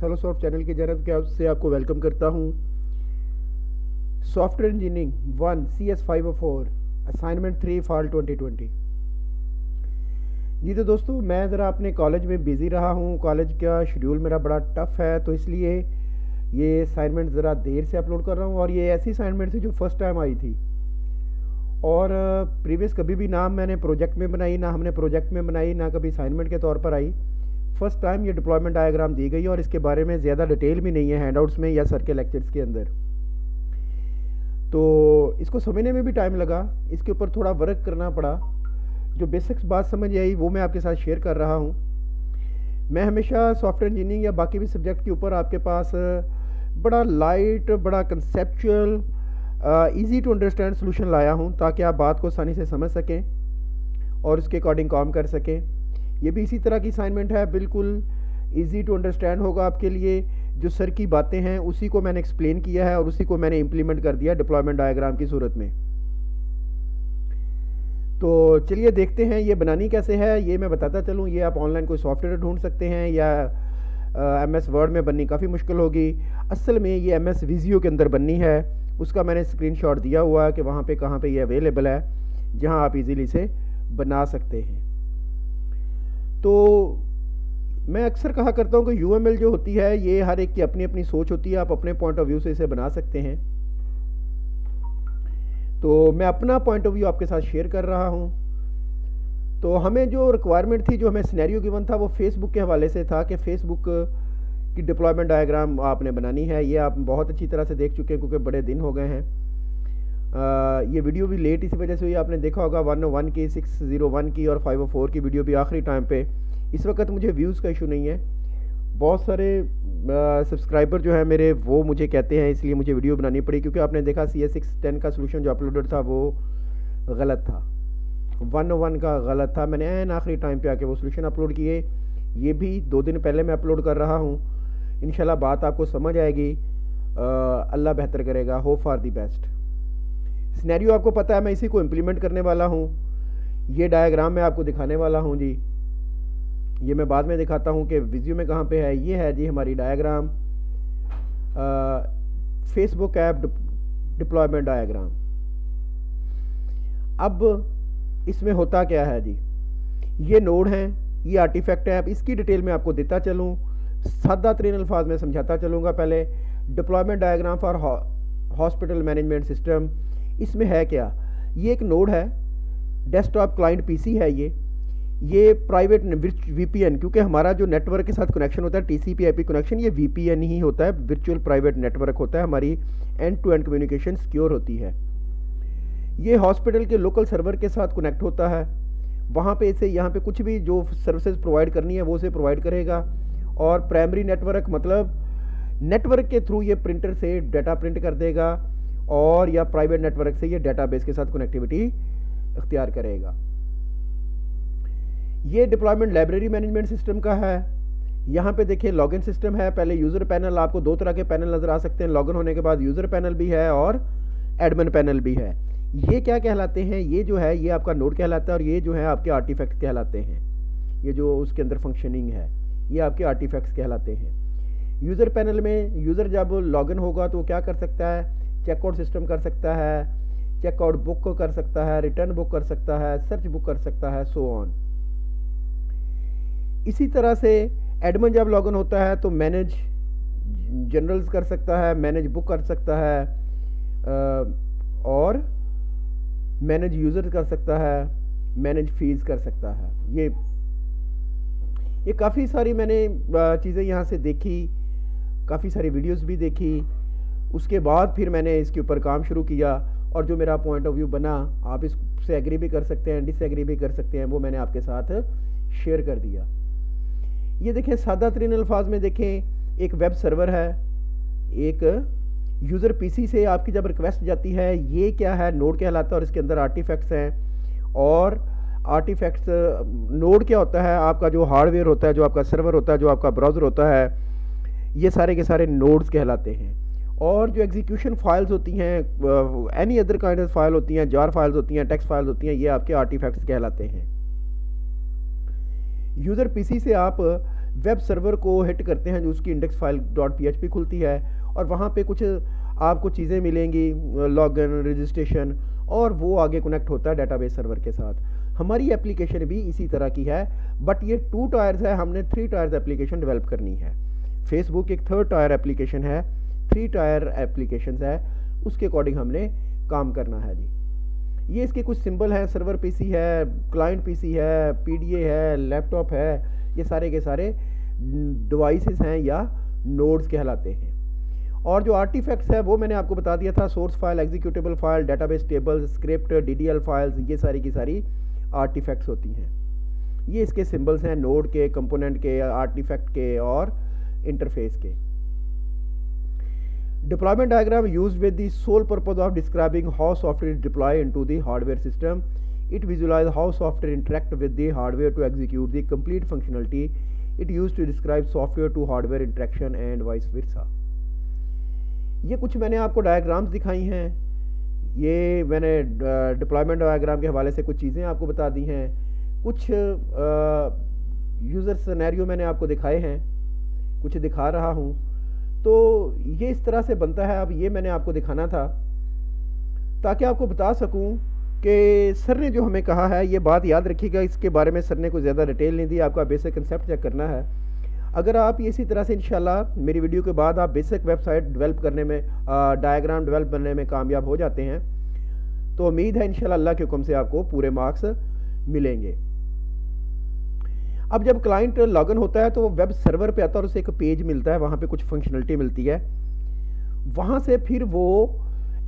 Hello soft channel की जानब से आपको वेलकम करता हूँ। Software engineering 1 CS504 assignment 3 fall 2020। जी तो दोस्तों, मैं ज़रा अपने कॉलेज में बिज़ी रहा हूँ। कॉलेज का शेड्यूल मेरा बड़ा टफ़ है, तो इसलिए ये असाइनमेंट ज़रा देर से अपलोड कर रहा हूँ। और ये ऐसी असाइनमेंट थी जो फर्स्ट टाइम आई थी, और प्रीवियस कभी भी ना मैंने प्रोजेक्ट में बनाई, ना हमने प्रोजेक्ट में बनाई, ना कभी असाइनमेंट के तौर पर आई। फर्स्ट टाइम ये डिप्लॉयमेंट डायग्राम दी गई और इसके बारे में ज़्यादा डिटेल भी नहीं है हैंडआउट्स में या सर के लेक्चर्स के अंदर। तो इसको समझने में भी टाइम लगा, इसके ऊपर थोड़ा वर्क करना पड़ा। जो बेसिक्स बात समझ आई वो मैं आपके साथ शेयर कर रहा हूँ। मैं हमेशा सॉफ्टवेयर इंजीनियरिंग या बाकी भी सब्जेक्ट के ऊपर आपके पास बड़ा लाइट, बड़ा conceptual, easy to understand solution लाया हूँ, ताकि आप बात को आसानी से समझ सकें और उसके अकॉर्डिंग काम कर सकें। ये भी इसी तरह की असाइनमेंट है, बिल्कुल इजी टू अंडरस्टैंड होगा आपके लिए। जो सर की बातें हैं उसी को मैंने एक्सप्लेन किया है और उसी को मैंने इम्प्लीमेंट कर दिया डिप्लॉयमेंट डायग्राम की सूरत में। तो चलिए देखते हैं ये बनानी कैसे है। ये मैं बताता चलूँ, ये आप ऑनलाइन कोई सॉफ्टवेयर ढूंढ सकते हैं या MS वर्ड में बननी काफ़ी मुश्किल होगी। असल में ये MS विजियो के अंदर बननी है। उसका मैंने स्क्रीनशॉट दिया हुआ है कि वहाँ पे कहाँ पे ये अवेलेबल है, जहाँ आप इजीली से बना सकते हैं। तो मैं अक्सर कहा करता हूँ कि UML जो होती है ये हर एक की अपनी अपनी सोच होती है। आप अपने पॉइंट ऑफ व्यू से इसे बना सकते हैं। तो मैं अपना पॉइंट ऑफ व्यू आपके साथ शेयर कर रहा हूँ। तो हमें जो रिक्वायरमेंट थी, जो हमें सिनेरियो गिवन था, वो फेसबुक के हवाले से था कि फेसबुक की डिप्लॉयमेंट डायग्राम आपने बनानी है। ये आप बहुत अच्छी तरह से देख चुके हैं क्योंकि बड़े दिन हो गए हैं। ये वीडियो भी लेट इसी वजह से हुई। आपने देखा होगा 101 की, 601 की और 504 की वीडियो भी आखिरी टाइम पे। इस वक्त मुझे व्यूज़ का इशू नहीं है। बहुत सारे सब्सक्राइबर जो है मेरे, वो मुझे कहते हैं, इसलिए मुझे वीडियो बनानी पड़ी, क्योंकि आपने देखा CS610 का सोल्यूशन जो अपलोडेड था वो गलत था, 101 का गलत था। मैंने एन आखिरी टाइम पे आके वो सोल्यूशन अपलोड किए। ये भी 2 दिन पहले मैं अपलोड कर रहा हूँ। इंशाल्लाह बात आपको समझ आएगी। अल्लाह बेहतर करेगा, hope for the best. Scenario आपको पता है, मैं इसी को इम्प्लीमेंट करने वाला हूँ। ये डायग्राम मैं आपको दिखाने वाला हूँ जी। ये मैं बाद में दिखाता हूँ कि विजियो में कहाँ पे है। ये है जी हमारी diagram, Facebook app deployment diagram. अब इसमें होता क्या है जी, ये नोड हैं, ये आर्टिफैक्ट है। अब इसकी डिटेल में आपको देता चलूँ, सादा तरीन अल्फाज में समझाता चलूँगा। पहले deployment diagram for hospital management system. इसमें है क्या, ये एक नोड है, डेस्कटॉप क्लाइंट PC है। ये प्राइवेट VPN, क्योंकि हमारा जो नेटवर्क के साथ कनेक्शन होता है TCP/IP कनेक्शन, ये VPN ही होता है, वर्चुअल प्राइवेट नेटवर्क होता है। हमारी end to end communication secure होती है। ये हॉस्पिटल के लोकल सर्वर के साथ कनेक्ट होता है। वहाँ पे इसे यहाँ पे कुछ भी जो सर्विसेज प्रोवाइड करनी है वो उसे प्रोवाइड करेगा। और प्राइमरी नेटवर्क मतलब नेटवर्क के थ्रू ये प्रिंटर से डाटा प्रिंट कर देगा, और या प्राइवेट नेटवर्क से ये डेटाबेस के साथ कनेक्टिविटी इख्तियार करेगा। ये डिप्लॉयमेंट लाइब्रेरी मैनेजमेंट सिस्टम का है। यहाँ पे देखिए लॉगिन सिस्टम है। पहले यूज़र पैनल, आपको 2 तरह के पैनल नज़र आ सकते हैं। लॉगिन होने के बाद यूज़र पैनल भी है और एडमिन पैनल भी है। ये क्या कहलाते हैं, ये जो है ये आपका नोड कहलाता है, और ये जो है आपके आर्टिफैक्ट्स कहलाते हैं। ये जो उसके अंदर फंक्शनिंग है ये आपके आर्टिफैक्ट्स कहलाते हैं। यूज़र पैनल में यूज़र जब लॉगिन होगा तो वो क्या कर सकता है, चेकआउट सिस्टम कर सकता है, चेकआउट बुक कर सकता है, रिटर्न बुक कर सकता है, सर्च बुक कर सकता है, सो ऑन। इसी तरह से एडमिन जब लॉगिन होता है तो मैनेज जनरल्स कर सकता है, मैनेज बुक कर सकता है, और मैनेज यूज़र कर सकता है, मैनेज फीस कर सकता है। ये काफ़ी सारी मैंने चीज़ें यहाँ से देखी, काफ़ी सारी वीडियोस भी देखी। उसके बाद फिर मैंने इसके ऊपर काम शुरू किया, और जो मेरा पॉइंट ऑफ व्यू बना, आप इससे एग्री भी कर सकते हैं, डिसएग्री भी कर सकते हैं, वो मैंने आपके साथ शेयर कर दिया। ये देखें, सादा तरीन अल्फाज में देखें, एक वेब सर्वर है, एक यूज़र PC से आपकी जब रिक्वेस्ट जाती है, ये क्या है, नोड कहलाता है, और इसके अंदर आर्टिफैक्ट्स हैं। और आर्टिफैक्ट्स नोड क्या होता है, आपका जो हार्डवेयर होता है, जो आपका सर्वर होता है, जो आपका ब्राउज़र होता है, ये सारे के सारे नोड्स कहलाते हैं। और जो एग्जीक्यूशन फाइल्स होती हैं, any other kind of file होती हैं, जार फाइल्स होती हैं, टेक्स्ट फाइल्स होती हैं, ये आपके आर्टिफैक्ट्स कहलाते हैं। यूज़र PC से आप वेब सर्वर को हिट करते हैं जो उसकी इंडेक्स फाइल .php खुलती है और वहाँ पे कुछ आपको चीज़ें मिलेंगी, लॉगिन, रजिस्ट्रेशन, और वो आगे कनेक्ट होता है डेटाबेस सर्वर के साथ। हमारी एप्लीकेशन भी इसी तरह की है, बट ये 2 टायर्स है, हमने 3 टायर्स एप्लीकेशन डेवलप करनी है। फेसबुक एक 3rd टायर एप्लीकेशन है, 3 टायर एप्लीकेशन है, उसके अकॉर्डिंग हमने काम करना है जी। ये इसके कुछ सिंबल हैं, सर्वर पीसी है, क्लाइंट पीसी है, पीडीए है, लैपटॉप है, ये सारे के सारे डिवाइसेस हैं या नोड्स कहलाते हैं। और जो आर्टिफैक्ट्स है वो मैंने आपको बता दिया था, source file, executable file, database tables, script, DDL files, ये सारी की सारी आर्टिफैक्ट्स होती हैं। ये इसके सिंबल्स हैं नोड के, कंपोनेंट के, आर्टिफैक्ट के और इंटरफेस के। Deployment diagram used with the sole purpose of describing how software is deployed into the hardware system. It visualizes how software interact with the hardware to execute the complete functionality. It used to describe software to hardware interaction and vice versa. ये कुछ मैंने आपको diagrams दिखाई हैं, ये मैंने deployment diagram के हवाले से कुछ चीज़ें आपको बता दी हैं, कुछ यूज़र सिनेरियो मैंने आपको दिखाए हैं, कुछ दिखा रहा हूँ। तो ये इस तरह से बनता है। अब ये मैंने आपको दिखाना था ताकि आपको बता सकूं कि सर ने जो हमें कहा है, ये बात याद रखिएगा, इसके बारे में सर ने कोई ज़्यादा डिटेल नहीं दी, आपका बेसिक कंसेप्ट चेक करना है। अगर आप इसी तरह से इंशाल्लाह मेरी वीडियो के बाद आप बेसिक वेबसाइट डेवलप करने में, डायग्राम डेवलप करने में कामयाब हो जाते हैं, तो उम्मीद है इंशाल्लाह अल्लाह के हुक्म से आपको पूरे मार्क्स मिलेंगे। अब जब क्लाइंट लॉगिन होता है तो वो वेब सर्वर पे आता है और उसे एक पेज मिलता है, वहाँ पे कुछ फंक्शनलिटी मिलती है, वहाँ से फिर वो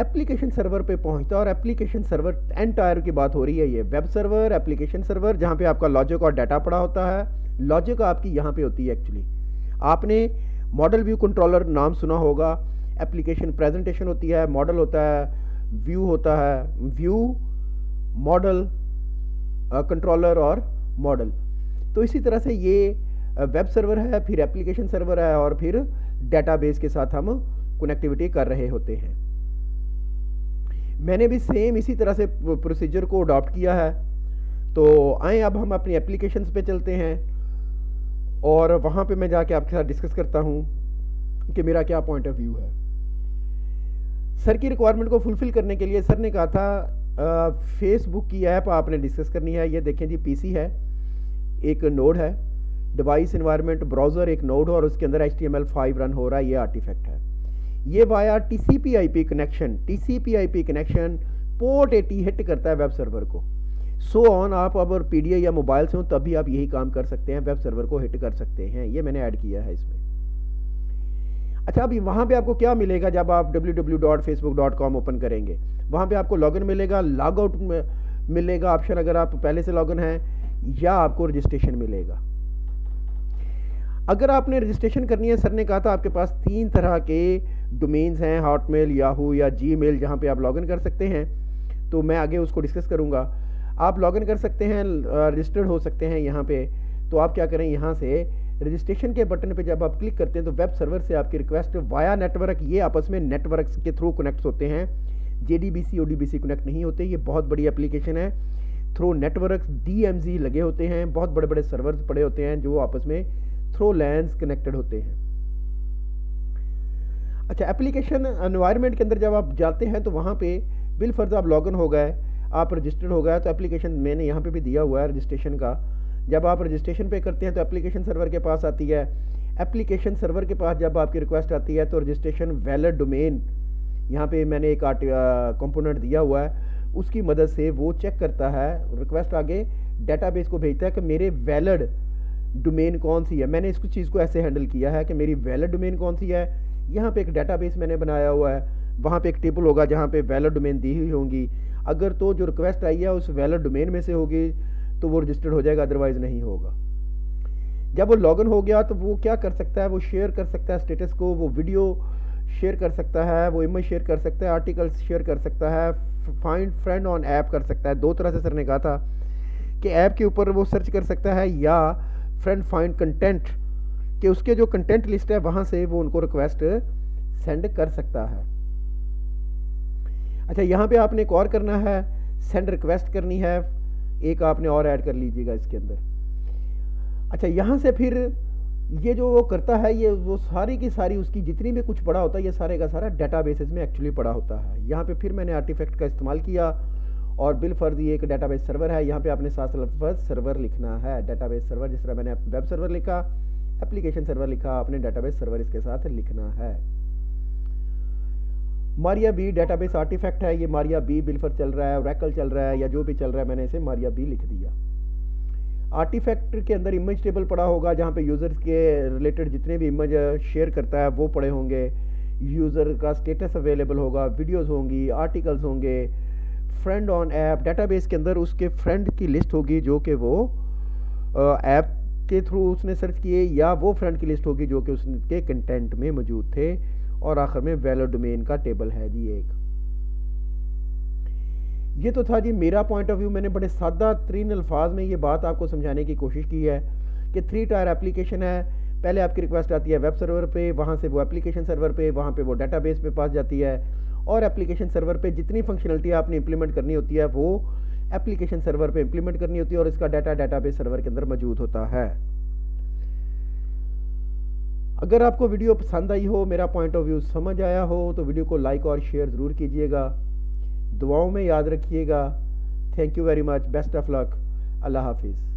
एप्लीकेशन सर्वर पे पहुँचता है। और एप्लीकेशन सर्वर एंड टायर की बात हो रही है, ये वेब सर्वर, एप्लीकेशन सर्वर, जहाँ पे आपका लॉजिक और डाटा पड़ा होता है। लॉजिक आपकी यहाँ पे होती है एक्चुअली, आपने मॉडल व्यू कंट्रोलर नाम सुना होगा, एप्लीकेशन प्रेजेंटेशन होती है, मॉडल होता है, व्यू होता है, व्यू, मॉडल, कंट्रोलर और मॉडल। तो इसी तरह से ये वेब सर्वर है, फिर एप्लीकेशन सर्वर है और फिर डेटाबेस के साथ हम कनेक्टिविटी कर रहे होते हैं। मैंने भी सेम इसी तरह से प्रोसीजर को अडॉप्ट किया है। तो आए अब हम अपनी एप्लीकेशंस पे चलते हैं और वहाँ पे मैं जाके आपके साथ डिस्कस करता हूँ कि मेरा क्या पॉइंट ऑफ व्यू है। सर की रिक्वायरमेंट को फुलफ़िल करने के लिए सर ने कहा था फेसबुक की ऐप आपने डिस्कस करनी है। ये देखें जी, पीसी है, एक नोड है, डिवाइस एनवायरनमेंट ब्राउज़र एक नोड है और उसके अंदर HTML5 रन हो रहा है, ये आर्टिफैक्ट है। ये via TCP/IP connection, TCP/IP connection port 80 hit करता है वेब सर्वर को। सो ऑन, आप अगर पीडीए या मोबाइल से हो तब भी आप यही काम कर सकते हैं, वेब सर्वर को हिट कर सकते हैं। ये मैंने ऐड किया है इसमें। अच्छा, अभी वहाँ पे आपको क्या मिलेगा जब आप www.facebook.com ओपन करेंगे? वहाँ पे आपको लॉगिन मिलेगा, लॉग आउट मिलेगा ऑप्शन अगर आप पहले से लॉगिन हैं, या आपको रजिस्ट्रेशन मिलेगा। अगर आपने रजिस्ट्रेशन करनी है, सर ने कहा था आपके पास 3 तरह के डोमेन्स हैं, हॉटमेल, याहू या जीमेल, जहाँ पे आप लॉगिन कर सकते हैं। तो मैं आगे उसको डिस्कस करूँगा। आप लॉगिन कर सकते हैं, रजिस्टर्ड हो सकते हैं यहाँ पे। तो आप क्या करें, यहाँ से रजिस्ट्रेशन के बटन पे जब आप क्लिक करते हैं तो वेब सर्वर से आपकी रिक्वेस्ट वाया नेटवर्क, ये आपस में नेटवर्क के थ्रू कनेक्ट होते हैं, JDBC ODBC कनेक्ट नहीं होते। ये बहुत बड़ी एप्लीकेशन है, थ्रू नेटवर्क DMZ लगे होते हैं, बहुत बड़े बड़े सर्वर्स पड़े होते हैं जो आपस में थ्रू लैन्स कनेक्टेड होते हैं। अच्छा, एप्लीकेशन एनवायरनमेंट के अंदर जब आप जाते हैं तो वहाँ पे बिलफर्ज आप लॉगिन हो गए, आप रजिस्टर्ड हो गए, तो एप्लीकेशन मैंने यहाँ पे भी दिया हुआ है रजिस्ट्रेशन का। जब आप रजिस्ट्रेशन पे करते हैं तो एप्लीकेशन सर्वर के पास आती है। एप्लीकेशन सर्वर के पास जब आपकी रिक्वेस्ट आती है तो रजिस्ट्रेशन वैलिड डोमेन, यहाँ पे मैंने एक कंपोनेंट दिया हुआ है, उसकी मदद से वो चेक करता है, रिक्वेस्ट आगे डेटाबेस को भेजता है कि मेरे वैलिड डोमेन कौन सी है। मैंने इस चीज़ को ऐसे हैंडल किया है कि मेरी वैलिड डोमेन कौन सी है। यहाँ पे एक डेटाबेस मैंने बनाया हुआ है, वहाँ पे एक टेबल होगा जहाँ पे वैलिड डोमेन दी हुई होंगी। अगर तो जो रिक्वेस्ट आई है उस वैलिड डोमेन में से होगी तो वो रजिस्टर्ड हो जाएगा, अदरवाइज़ नहीं होगा। जब वो लॉगिन हो गया तो वो क्या कर सकता है, वो शेयर कर सकता है स्टेटस को, वो वीडियो शेयर कर सकता है, वो इमेज शेयर कर सकता है, आर्टिकल्स शेयर कर सकता है, फाइंड फ्रेंड ऑन ऐप कर सकता है। 2 तरह से सर ने कहा था कि ऐप के ऊपर वो सर्च कर सकता है या फ्रेंड फाइंड कंटेंट कि उसके जो कंटेंट लिस्ट है वहाँ से वो उनको रिक्वेस्ट सेंड कर सकता है। अच्छा, यहाँ पे आपने एक और करना है, सेंड रिक्वेस्ट करनी है, एक आपने और ऐड कर लीजिएगा इसके अंदर। अच्छा, यहाँ से फिर ये जो वो करता है, ये वो सारी की सारी उसकी जितनी भी कुछ पड़ा होता है, ये सारे का सारा डेटाबेसेस में एक्चुअली पड़ा होता है। यहाँ पे फिर मैंने आर्टिफैक्ट का इस्तेमाल किया, और बिलफर्ज ये एक डेटाबेस सर्वर है। यहाँ पे आपने साथ लफ्ज़ सर्वर लिखना है, डेटाबेस सर्वर। जिस तरह मैंने वेब सर्वर लिखा, एप्लीकेशन सर्वर लिखा, आपने डेटाबेस सर्वर इसके साथ लिखना है। मारिया बी डेटाबेस आर्टिफैक्ट है, ये मारिया बी बिलफर्ज चल रहा है, ओरेकल चल रहा है, या जो भी चल रहा है, मैंने इसे मारिया बी लिख दिया। आर्टिफैक्ट के अंदर इमेज टेबल पड़ा होगा, जहाँ पे यूज़र्स के रिलेटेड जितने भी इमेज शेयर करता है वो पड़े होंगे। यूज़र का स्टेटस अवेलेबल होगा, वीडियोस होंगी, आर्टिकल्स होंगे, फ्रेंड ऑन ऐप। डेटाबेस के अंदर उसके फ्रेंड की लिस्ट होगी जो कि वो ऐप के थ्रू उसने सर्च किए, या वो फ्रेंड की लिस्ट होगी जो कि उसके कंटेंट में मौजूद थे। और आखिर में वैलिड डोमेन का टेबल है जी एक। ये तो था जी मेरा पॉइंट ऑफ व्यू। मैंने बड़े सादा तरीन अल्फाज में ये बात आपको समझाने की कोशिश की है कि 3 टायर एप्लीकेशन है। पहले आपकी रिक्वेस्ट आती है वेब सर्वर पे, वहाँ से वो एप्लीकेशन सर्वर पे, वहाँ पे वो डेटाबेस पे पास जाती है, और एप्लीकेशन सर्वर पे जितनी फंक्शनलिटी आपने इंप्लीमेंट करनी होती है वो एप्लीकेशन सर्वर पे इंप्लीमेंट करनी होती है, और इसका डाटा डेटाबेस सर्वर के अंदर मौजूद होता है। अगर आपको वीडियो पसंद आई हो, मेरा पॉइंट ऑफ व्यू समझ आया हो, तो वीडियो को लाइक और शेयर ज़रूर कीजिएगा। दुआओं में याद रखिएगा। Thank you very much. Best of luck. Allah हाफिज़।